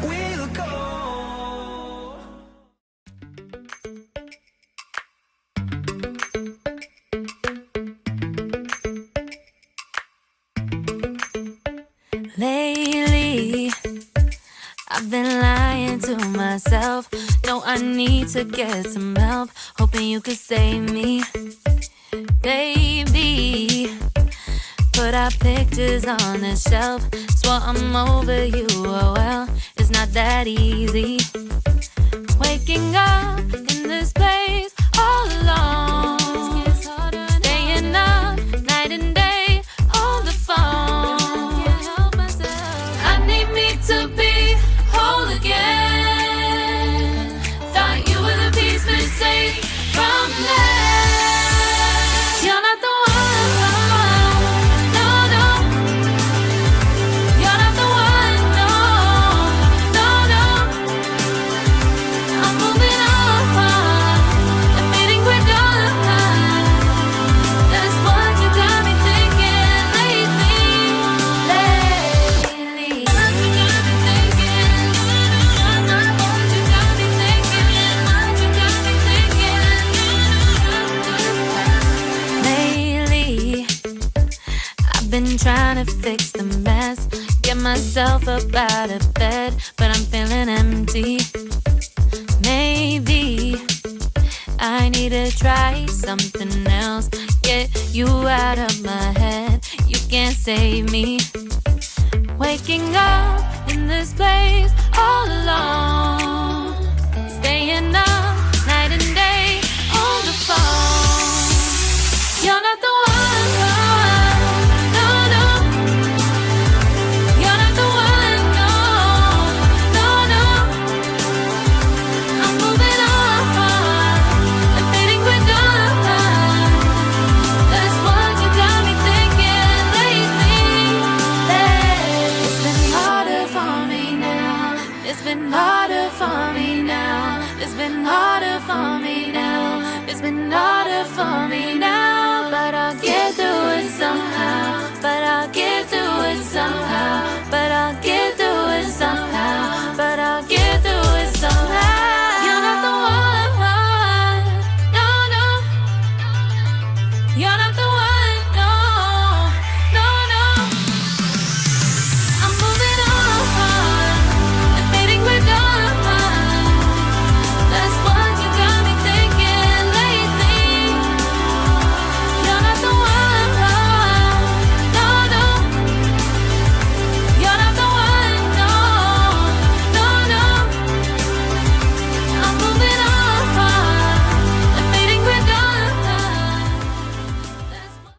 we'll go. Lately, I've been lying to myself. No, I need to get some help. Hoping you could save me, baby. Put our pictures on the shelf. Swore I'm over you, oh well, it's not that easy. Waking up in this place all alone, staying up night and day on the phone. I need me to be whole again. Thought you were the piece missing from that. You're not the been trying to fix the mess, get myself up out of bed, but I'm feeling empty. Maybe I need to try something else, get you out of my head. You can't save me. Waking up in this place all alone.